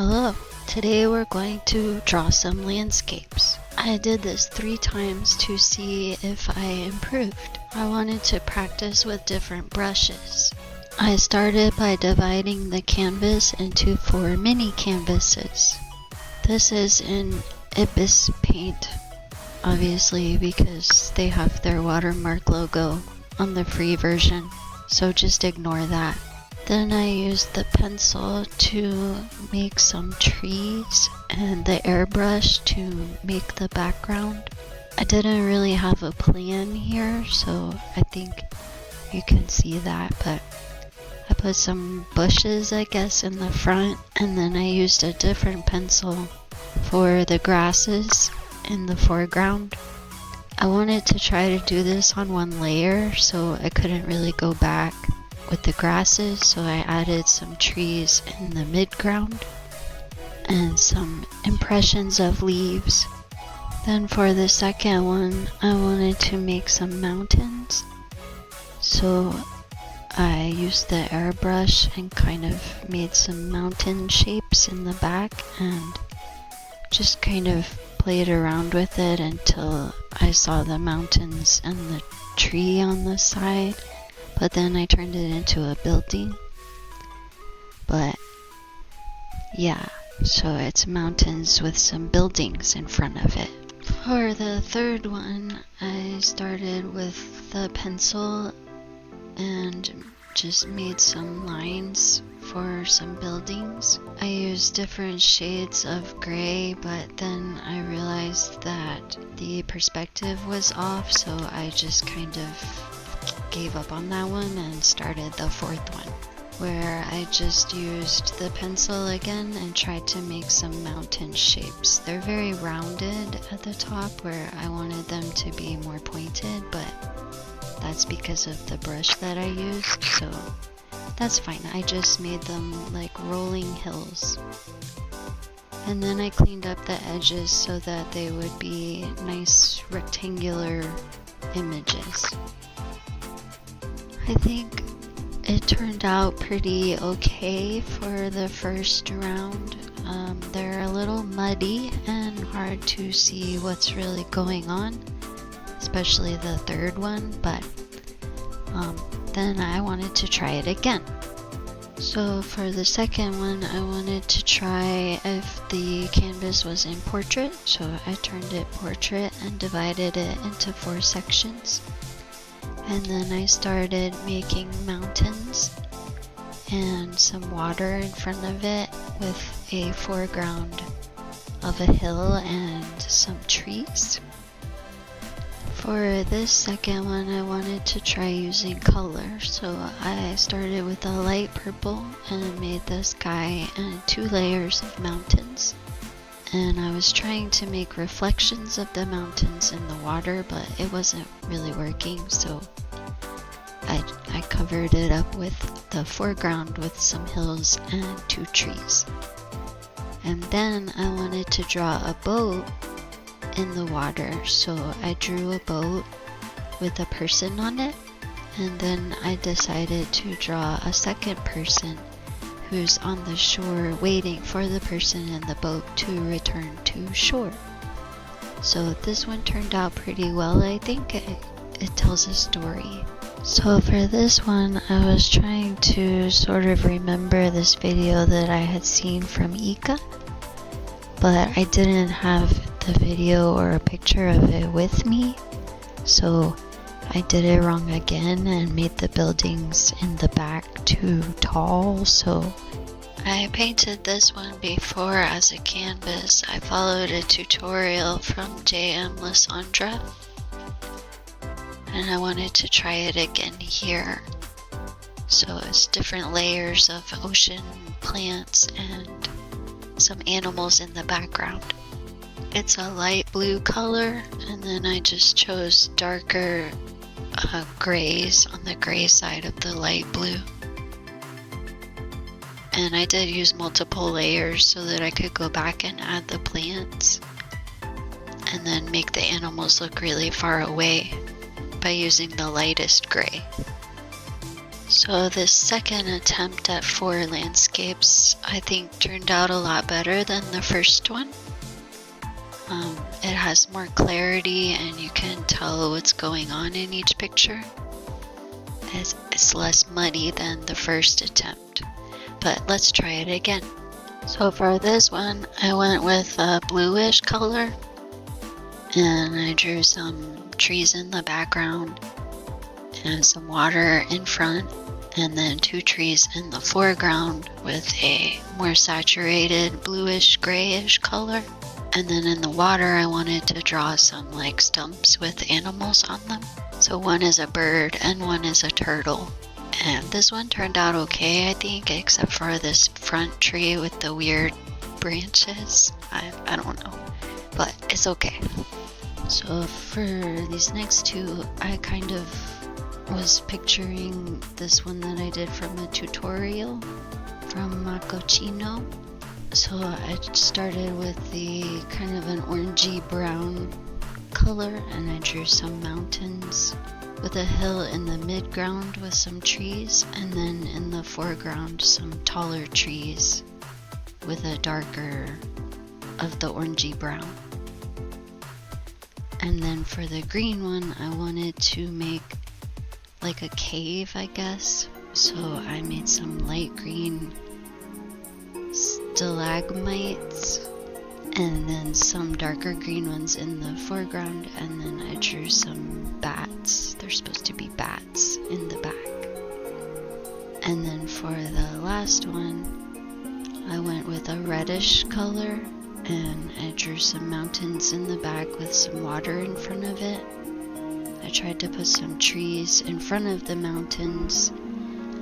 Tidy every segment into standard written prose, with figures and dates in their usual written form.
Hello, today we're going to draw some landscapes. I did this 3 times to see if I improved. I wanted to practice with different brushes. I started by dividing the canvas into 4 mini canvases. This is in Ibis paint, obviously because they have their watermark logo on the free version, so just ignore that. Then I used the pencil to make some trees and the airbrush to make the background. I didn't really have a plan here, so I think you can see that, but I put some bushes, I guess, in the front, and then I used a different pencil for the grasses in the foreground. I wanted to try to do this on 1 layer, so I couldn't really go back with the grasses, so I added some trees in the midground and some impressions of leaves. Then for the second one, I wanted to make some mountains, so I used the airbrush and kind of made some mountain shapes in the back and just kind of played around with it until I saw the mountains and the tree on the side. But then I turned it into a building. But yeah, so it's mountains with some buildings in front of it. For the third one, I started with the pencil and just made some lines for some buildings. I used different shades of gray, but then I realized that the perspective was off, so I just kind of gave up on that one and started the 4th one, where I just used the pencil again and tried to make some mountain shapes. They're very rounded at the top where I wanted them to be more pointed, but that's because of the brush that I used, so that's fine. I just made them like rolling hills. And then I cleaned up the edges so that they would be nice rectangular images. I think it turned out pretty okay for the first round. They're a little muddy and hard to see what's really going on, especially the 3rd one, but then I wanted to try it again. So for the second one, I wanted to try if the canvas was in portrait, so I turned it portrait and divided it into 4 sections. And then I started making mountains and some water in front of it with a foreground of a hill and some trees. For this second one, I wanted to try using color, so I started with a light purple and made the sky and 2 layers of mountains. And I was trying to make reflections of the mountains in the water, but it wasn't really working, so I covered it up with the foreground with some hills and 2 trees. And then I wanted to draw a boat in the water, so I drew a boat with a person on it, and then I decided to draw a second person who's on the shore waiting for the person in the boat to return to shore. So this one turned out pretty well. I think it tells a story. So for this one, I was trying to sort of remember this video that I had seen from Ika, but I didn't have the video or a picture of it with me, so I did it wrong again and made the buildings in the back too tall, so I painted this one before as a canvas. I followed a tutorial from JM Lysandra, and I wanted to try it again here. So it's different layers of ocean plants and some animals in the background. It's a light blue color, and then I just chose darker grays on the gray side of the light blue. And I did use multiple layers so that I could go back and add the plants and then make the animals look really far away by using the lightest gray. So this second attempt at 4 landscapes, I think turned out a lot better than the first one. It has more clarity and you can tell what's going on in each picture. It's less muddy than the first attempt, but let's try it again. So for this one, I went with a bluish color and I drew some trees in the background and some water in front, and then 2 trees in the foreground with a more saturated bluish grayish color. And then in the water I wanted to draw some like stumps with animals on them. So one is a bird and one is a turtle. And this one turned out okay, I think, except for this front tree with the weird branches. I don't know, but it's okay. So for these next 2, I kind of was picturing this one that I did from a tutorial from Macochino. So I started with the kind of an orangey brown color and I drew some mountains with a hill in the midground with some trees, and then in the foreground some taller trees with a darker of the orangey brown. And then for the green one, I wanted to make like a cave, I guess. So I made some light green stalagmites and then some darker green ones in the foreground, and then I drew some bats. They're supposed to be bats in the back. And then for the last one, I went with a reddish color and I drew some mountains in the back with some water in front of it. I tried to put some trees in front of the mountains,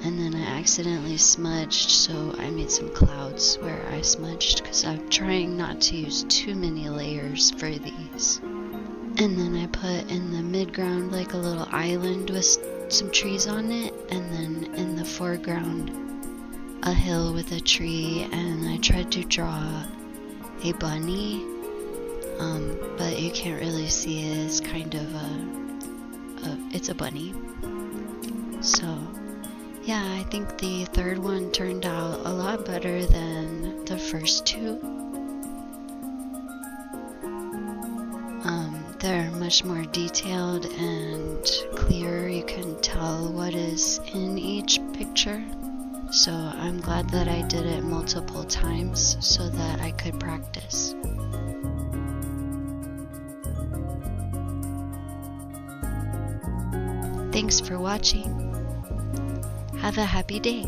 and then I accidentally smudged, so I made some clouds where I smudged because I'm trying not to use too many layers for these. And then I put in the midground like a little island with some trees on it, and then in the foreground a hill with a tree, and I tried to draw a bunny, but you can't really see it. It's kind of it's a bunny. So yeah, I think the third one turned out a lot better than the first 2. They're much more detailed and clear. You can tell what is in each picture. So I'm glad that I did it multiple times so that I could practice. Thanks for watching. Have a happy day.